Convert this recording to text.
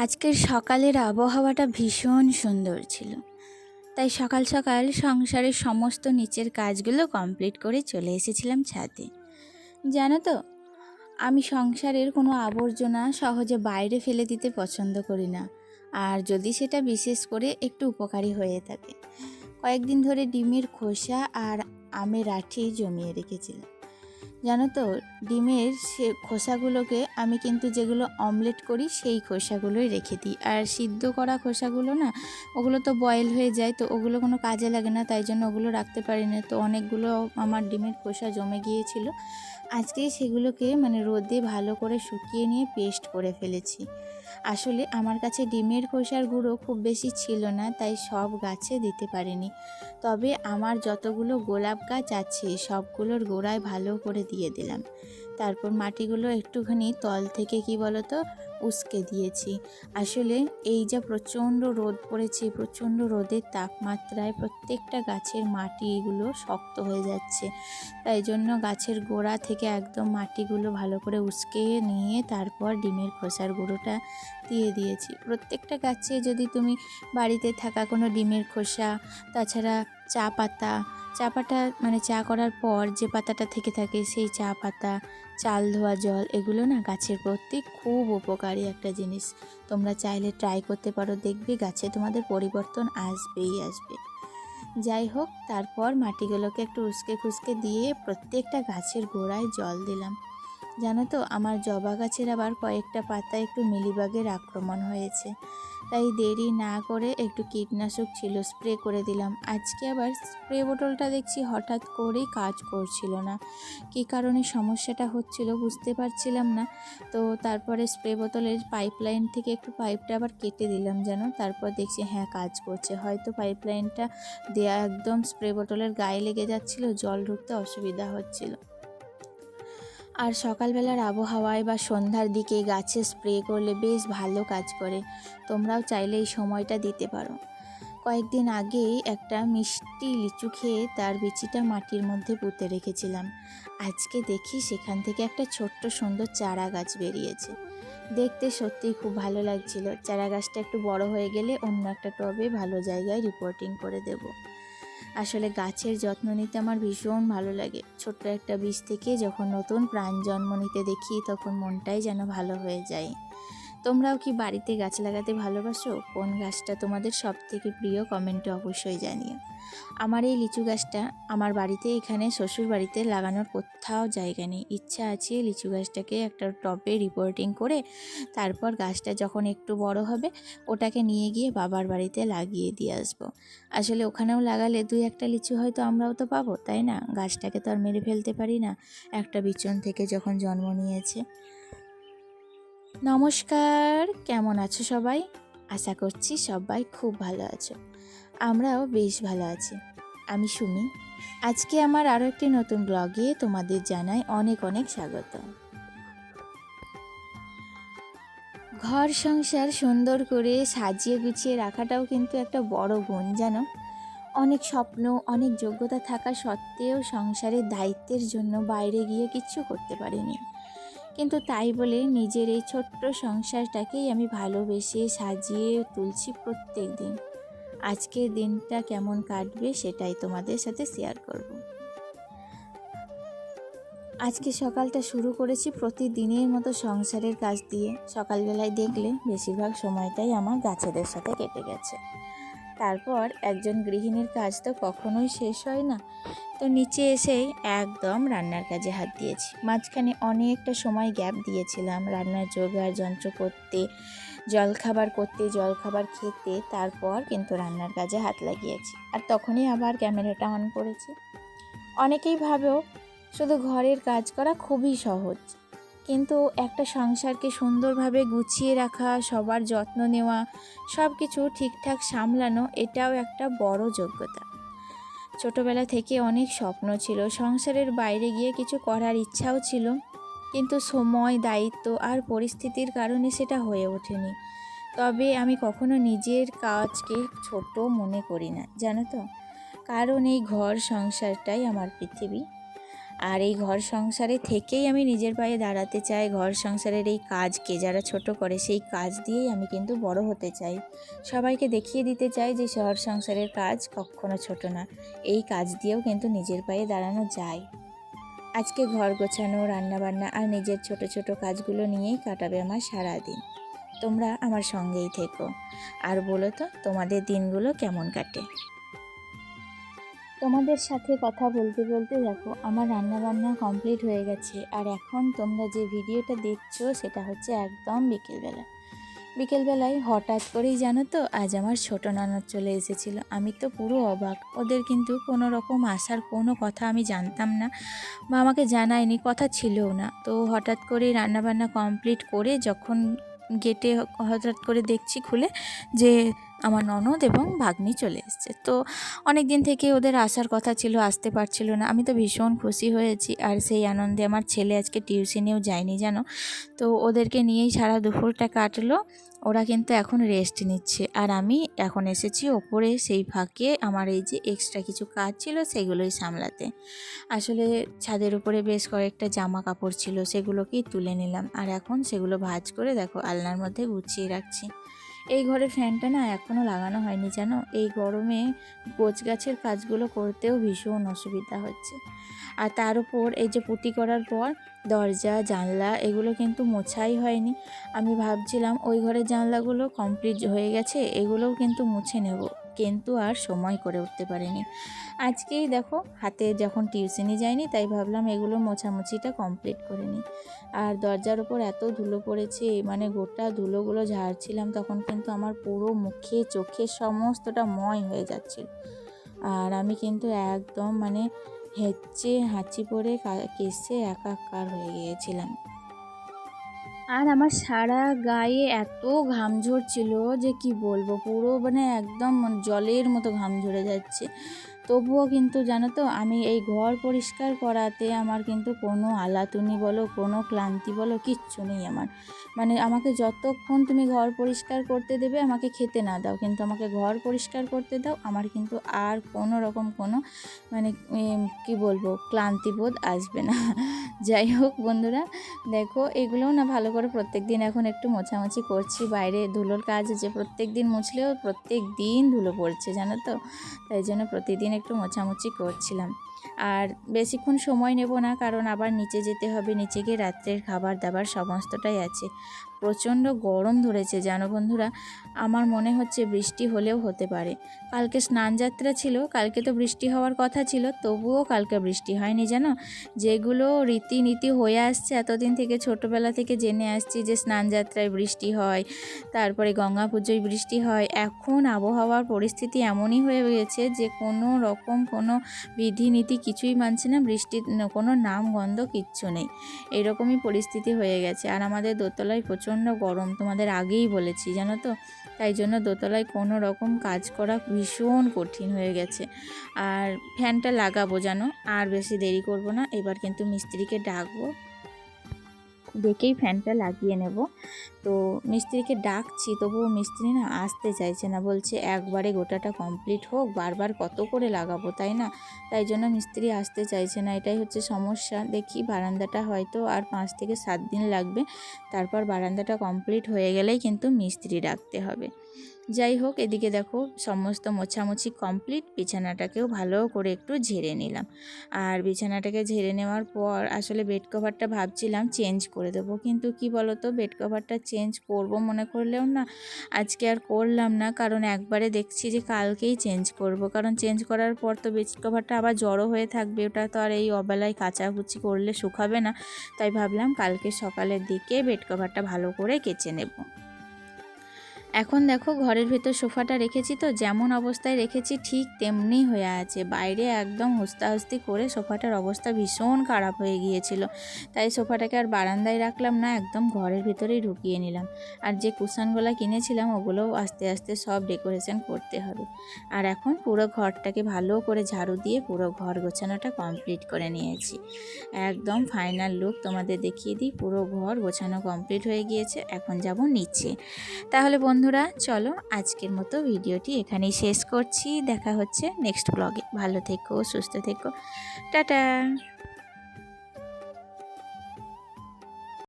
আজকের সকালের আবহাওয়াটা ভীষণ সুন্দর ছিল। তাই সকাল সকাল সংসারের সমস্ত নিচের কাজগুলো কমপ্লিট করে চলে এসেছিলাম ছাদে। জানো তো, আমি সংসারের কোনো আবর্জনা সহজে বাইরে ফেলে দিতে পছন্দ করি না, আর যদি সেটা বিশেষ করে একটু উপকারী হয়ে থাকে। কয়েকদিন ধরে ডিমের খোসা আর আমের আঁটি জমিয়ে রেখেছিলাম। জানো তো, ডিমের খোসাগুলোকে আমি কিন্তু যেগুলো অমলেট করি সেই খোসাগুলোই রেখে দিই, আর সিদ্ধ করা খোসাগুলো না, ওগুলো তো বয়েল হয়ে যায়, তো ওগুলো কোনো কাজে লাগে না, তাই জন্য ওগুলো রাখতে পারি না। তো অনেকগুলো আমার ডিমের খোসা জমে গিয়েছিল। আজকেই সেগুলোকে রোদে ভালো করে শুকিয়ে নিয়ে পেস্ট করে ফেলেছি। আসলে আমার কাছে ডিমের খোসার গুঁড়ো খুব বেশি ছিল না, তাই সব গাছে দিতে পারিনি। তবে আমার যতগুলো গোলাপ গাছ আছে সবগুলোর গোড়ায় ভালো করে দিয়ে দিলাম। তারপর মাটিগুলো একটুখানি তল থেকে কি বলতো উস্কে দিয়েছি। আসলে এই যা প্রচণ্ড রোদ পড়েছে, প্রচণ্ড রোদের তাপমাত্রায় প্রত্যেকটা গাছের মাটিগুলো শক্ত হয়ে যাচ্ছে। তাই জন্য গাছের গোড়া থেকে একদম মাটিগুলো ভালো করে উস্কে নিয়ে তারপর ডিমের খোসার গুঁড়োটা দিয়ে দিয়েছি। প্রত্যেকটা গাছে যদি তুমি বাড়িতে থাকা কোনো ডিমের খোসা, তাছাড়া চা পাতা, চা করার পর যে পাতাটা থেকে থাকে সেই চা পাতা, চাল ধোয়া জল, এগুলো না গাছের প্রতি খুব উপকারী একটা জিনিস। তোমরা চাইলে ট্রাই করতে পারো, দেখবে গাছে তোমাদের পরিবর্তন আসবেই আসবে। যাই হোক, তারপর মাটিগুলোকে একটু উস্কে খুস্কে দিয়ে প্রত্যেকটা গাছের গোড়ায় জল দিলাম। জানো তো, আমার জবা গাছের আবার কয়েকটা পাতায় একটু মিলিবাগের আক্রমণ হয়েছে, তাই দেরি না করে একটু কীটনাশক ছিল স্প্রে করে দিলাম। আজকে আবার স্প্রে বোতলটা দেখছি হঠাৎ করেই কাজ করছিল না, কী কারণে সমস্যাটা হচ্ছিল বুঝতে পারছিলাম না। তো তারপরে স্প্রে বোতলের পাইপলাইন থেকে একটু পাইপটা আবার কেটে দিলাম যেন, তারপর দেখছি হ্যাঁ কাজ করছে। হয়তো পাইপলাইনটা দেয়া একদম স্প্রে বোতলের গায়ে লেগে যাচ্ছিল, জল ঢুকতে অসুবিধা হচ্ছিল। আর সকালবেলার আবহাওয়ায় বা সন্ধ্যার দিকে গাছে স্প্রে করলে বেশ ভালো কাজ করে। তোমরাও চাইলে এই সময়টা দিতে পারো। কয়েকদিন আগেই একটা মিষ্টি লিচু খেয়ে তার বিচিটা মাটির মধ্যে পুঁতে রেখেছিলাম। আজকে দেখি সেখান থেকে একটা ছোট্ট সুন্দর চারা গাছ বেরিয়েছে। দেখতে সত্যিই খুব ভালো লাগছিল। চারা গাছটা একটু বড় হয়ে গেলে অন্য একটা টবে ভালো জায়গায় রিপোর্টিং করে দেব। আসলে গাছের যত্ন নিতে আমার ভীষণ ভালো লাগে। ছোট্ট একটা বীজ থেকে যখন নতুন প্রাণ জন্ম নিতে দেখি, তখন মনটাই যেন ভালো হয়ে যায়। তোমরাও কি বাড়িতে গাছ লাগাতে ভালোবাসো? কোন গাছটা তোমাদের সব থেকে প্রিয় কমেন্টে অবশ্যই জানিও। আমার এই লিচু গাছটা আমার বাড়িতে, এখানে শ্বশুর বাড়িতে লাগানোর কোথাও জায়গা নেই। ইচ্ছা আছে লিচু গাছটাকে একটা টবে রিপোর্টিং করে তারপর গাছটা যখন একটু বড় হবে ওটাকে নিয়ে গিয়ে বাবার বাড়িতে লাগিয়ে দিয়ে আসবো। আসলে ওখানেও লাগালে 2-1টা লিচু হয়তো আমরাও তো পাবো, তাই না? গাছটাকে তো আর মেরে ফেলতে পারি না, একটা বিচন থেকে যখন জন্ম নিয়েছে। নমস্কার, কেমন আছো সবাই? আশা করছি সবাই খুব ভালো আছো। আমরাও বেশ ভালো আছি। আমি সুমি। আজকে আমার আরও একটি নতুন ব্লগে তোমাদের জানাই অনেক অনেক স্বাগত। ঘর সংসার সুন্দর করে সাজিয়ে গুছিয়ে রাখাটাও কিন্তু একটা বড় গুণ, জানো। অনেক স্বপ্ন, অনেক যোগ্যতা থাকা সত্ত্বেও সংসারের দায়িত্বের জন্য বাইরে গিয়ে কিচ্ছু করতে পারিনি। কিন্তু তাই বলে নিজের এই ছোট্ট সংসারটাকেই আমি ভালোবেসে সাজিয়ে তুলছি প্রত্যেক দিন। আজকের দিনটা কেমন কাটবে সেটাই তোমাদের সাথে শেয়ার করব। আজকে সকালটা শুরু করেছি প্রতিদিনের মতো সংসারের কাজ দিয়ে। সকালবেলায় দেখলে বেশিরভাগ সময়টাই আমার গাছেদের সাথে কেটে গেছে। তারপর একজন গৃহিণীর কাজ তো কখনোই শেষ হয় না, তো নিচে এসেই একদম রান্নার কাজে হাত দিয়েছি। মাঝখানে অনেকটা সময় গ্যাপ দিয়েছিলাম রান্নার জোগাড় যন্ত্র করতে, জলখাবার খেতে, তারপর কিন্তু রান্নার কাজে হাত লাগিয়েছি। আর তখনই আবার ক্যামেরাটা অন করেছি। অনেকেই ভাবেও শুধু ঘরের কাজ করা খুবই সহজ, কিন্তু একটা সংসারকে সুন্দরভাবে গুছিয়ে রাখা, সবার যত্ন নেওয়া, সব কিছু ঠিকঠাক সামলানো, এটাও একটা বড় যোগ্যতা। ছোটবেলা থেকে অনেক স্বপ্ন ছিল, সংসারের বাইরে গিয়ে কিছু করার ইচ্ছাও ছিল, কিন্তু সময়, দায়িত্ব আর পরিস্থিতির কারণে সেটা হয়ে ওঠেনি। তবে আমি কখনো নিজের কাজকে ছোট মনে করি না, জানো তো, কারণ এই ঘর সংসারটাই আমার পৃথিবী। আর এই ঘর সংসারে থেকেই আমি নিজের পায়ে দাঁড়াতে চাই। ঘর সংসারের এই কাজকে যারা ছোট করে সেই কাজ দিয়েই আমি কিন্তু বড় হতে চাই। সবাইকে দেখিয়ে দিতে চাই যে ঘর সংসারের কাজ কখনো ছোট না, এই কাজ দিয়েও কিন্তু নিজের পায়ে দাঁড়ানো যায়। আজকে ঘর গোছানো, রান্নাবান্না আর নিজের ছোট ছোট কাজগুলো নিয়েই কাটাবে আমার সারাদিন। তোমরা আমার সঙ্গেই থেকো আর বলো তো তোমাদের দিনগুলো কেমন কাটে। তোমাদের সাথে কথা বলতে বলতে দেখো আমার রান্নাবান্না কমপ্লিট হয়ে গেছে। আর এখন তোমরা যে ভিডিওটা দেখছো সেটা হচ্ছে একদম বিকেলবেলায় হঠাৎ করেই জানো তো আজ আমার ছোট ননদ চলে এসেছিলো। আমি তো পুরো অবাক। ওদের কিন্তু কোনো রকম আসার কোনো কথা আমি জানতাম না বা আমাকে জানায়নি, কথা ছিলও না। তো হঠাৎ করেই রান্নাবান্না কমপ্লিট করে যখন গেটে হঠাৎ করে দেখছি খুলে যে আমার ননদ এবং ভাগ্নি চলে এসছে। তো অনেক দিন থেকে ওদের আসার কথা ছিল, আসতে পারছিল না। আমি তো ভীষণ খুশি হয়েছি। আর সেই আনন্দে আমার ছেলে আজকে টিউশনেও যায়নি জানো। তো ওদেরকে নিয়েই সারা দুপুরটা কাটলো। ওরা কিন্তু এখন রেস্ট নিচ্ছে আর আমি এখন এসেছি ওপরে, সেই ফাঁকে আমার এই যে এক্সট্রা কিছু কাজ ছিল সেগুলোই সামলাতে। আসলে ছাদের উপরে বেশ কয়েকটা জামা কাপড় ছিল, সেগুলোকেই তুলে নিলাম আর এখন সেগুলো ভাঁজ করে দেখো আলনার মধ্যে গুছিয়ে রাখছি। এই ঘরে ফ্যানটা না এখনও লাগানো হয়নি জানো। এই গরমে গোছগাছের কাজগুলো করতেও ভীষণ অসুবিধা হচ্ছে। আর তার উপর এই যে পুঁতি করার পর দরজা জানলা এগুলো কিন্তু মোছাই হয়নি। আমি ভাবছিলাম ওই ঘরের জানলাগুলো কমপ্লিট হয়ে গেছে, এগুলোও কিন্তু মুছে নেব, কিন্তু আর সময় করে উঠতে পারিনি। আজকেই দেখো হাতে যখন টিউশনি যায়নি তাই ভাবলাম এগুলো মোছামুছিটা কমপ্লিট করে নিই। আর দরজার ওপর এত ধুলো পড়েছে, মানে গোটা ধুলোগুলো ঝাড়ছিলাম তখন কিন্তু আমার পুরো মুখে চোখে সমস্তটা ময় হয়ে যাচ্ছিল। আর আমি কিন্তু একদম মানে হেঁচে হাঁচি পড়ে কেসে একাকার হয়ে গিয়েছিলাম। আর আমার সারা গায়ে এত ঘাম ঝরছিল যে কি বলবো, পুরো মানে একদম জলের মতো ঘাম ঝরে যাচ্ছে। তবুও কিন্তু জানো তো আমি এই ঘর পরিষ্কার করাতে আমার কিন্তু কোনো আলাতুনি বলো, কোনো ক্লান্তি বলো, কিচ্ছু নেই আমার। মানে আমাকে যতক্ষণ তুমি ঘর পরিষ্কার করতে দেবে, আমাকে খেতে না দাও, কিন্তু আমাকে ঘর পরিষ্কার করতে দাও, আমার কিন্তু আর কোনো রকম কোনো মানে কি বলবো ক্লান্তিবোধ আসবে না। যাই হোক বন্ধুরা, দেখো এগুলোও না ভালো করে প্রত্যেক দিন এখন একটু মোছামুছি করছি। বাইরে ধুলোর কাজ যে প্রত্যেক দিন মুছলেও প্রত্যেক দিন ধুলো পড়ছে জানো তো, তাই জন্য প্রতিদিন একটু মোছামুছি করছিলাম। আর বেশিক্ষণ সময় নেব না, কারণ আবার নিচে যেতে হবে, নিচে গিয়ে রাত্রের খাবার দাবার সমস্তটাই আছে। প্রচণ্ড গরম ধরেছে জানো বন্ধুরা। আমার মনে হচ্ছে বৃষ্টি হলেও হতে পারে। কালকে স্নানযাত্রা ছিল, কালকে তো বৃষ্টি হওয়ার কথা ছিল, তবুও কালকে বৃষ্টি হয়নি জানো। যেগুলো রীতিনীতি হয়ে আসছে এতদিন থেকে, ছোটোবেলা থেকে জেনে আসছি যে স্নানযাত্রায় বৃষ্টি হয়, তারপরে গঙ্গা পুজোয় বৃষ্টি হয়। এখন আবহাওয়ার পরিস্থিতি এমনই হয়ে গেছে যে কোনো রকম কোনো বিধিনীতি কিছুই মানছে না, বৃষ্টির কোনো নাম গন্ধ কিচ্ছু নেই। এরকমই পরিস্থিতি হয়ে গেছে। আর আমাদের দোতলায় প্রচণ্ড গরম, তোমাদের আগেই বলেছি জানো তো। তাই জন্য দোতলায় কোনো রকম কাজ করা ভীষণ কঠিন হয়ে গেছে। আর ফ্যানটা লাগাবো জানো, আর বেশি দেরি করব না, এবার কিন্তু মিস্ত্রিকে ডাকবো, ডেকেই ফ্যানটা লাগিয়ে নেব। তো মিস্ত্রিকে ডাকছি, তবুও মিস্ত্রি না আসতে চাইছে না, বলছে একবারে গোটাটা কমপ্লিট হোক, বারবার কত করে লাগাবো তাই না। তাই জন্য মিস্ত্রি আসতে চাইছে না, এটাই হচ্ছে সমস্যা। দেখি বারান্দাটা হয়তো আর 5 থেকে 7 দিন লাগবে, তারপর বারান্দাটা কমপ্লিট হয়ে গেলেই কিন্তু মিস্ত্রি ডাকতে হবে। যাই হোক, এদিকে দেখো সমস্ত মোছামুছি কমপ্লিট, বিছানাটাকেও ভালো করে একটু ঝেড়ে নিলাম। আর বিছানাটাকে ঝেড়ে নেওয়ার পর আসলে বেড কভারটা ভাবছিলাম চেঞ্জ করে দেবো, কিন্তু কি বলো তো বেড কভারটা চেঞ্জ করব মনে করলেও না আজকে আর করলাম না, কারণ একবারে দেখছি যে কালকেই চেঞ্জ করব, কারণ চেঞ্জ করার পর তো বেড কভারটা আবার জড়ো হয়ে থাকবে, ওটা তো আর এই অবেলায় কাচাকুচি করলে শুকাবে না। তাই ভাবলাম কালকে সকালের দিকে বেড কভারটা ভালো করে কেচে নেব। এখন দেখো ঘরের ভেতর সোফাটা রেখেছি, তো যেমন অবস্থায় রেখেছি ঠিক তেমনি হয়ে আছে। বাইরে একদম হুস্তাহুস্তি করে সোফাটার অবস্থা ভীষণ খারাপ হয়ে গিয়েছিল, তাই সোফাটাকে আর বারান্দায় রাখলাম না, একদম ঘরের ভিতরেই ঢুকিয়ে নিলাম। আর যে কুশনগুলো কিনেছিলাম ওগুলোও আস্তে আস্তে সব ডেকোরেশন করতে হবে। আর এখন পুরো ঘরটাকে ভালো করে ঝাড়ু দিয়ে পুরো ঘর গোছানোটা কমপ্লিট করে নিয়েছি। একদম ফাইনাল লুক তোমাদের দেখিয়ে দিই, পুরো ঘর গোছানো কমপ্লিট হয়ে গিয়েছে। এখন যাব নিচে। তাহলে বন্ধুরা চলো আজকের মতো ভিডিওটি এখানেই শেষ করছি, দেখা হচ্ছে নেক্সট ব্লগে। ভালো থেকো, সুস্থ থেকো, টাটা।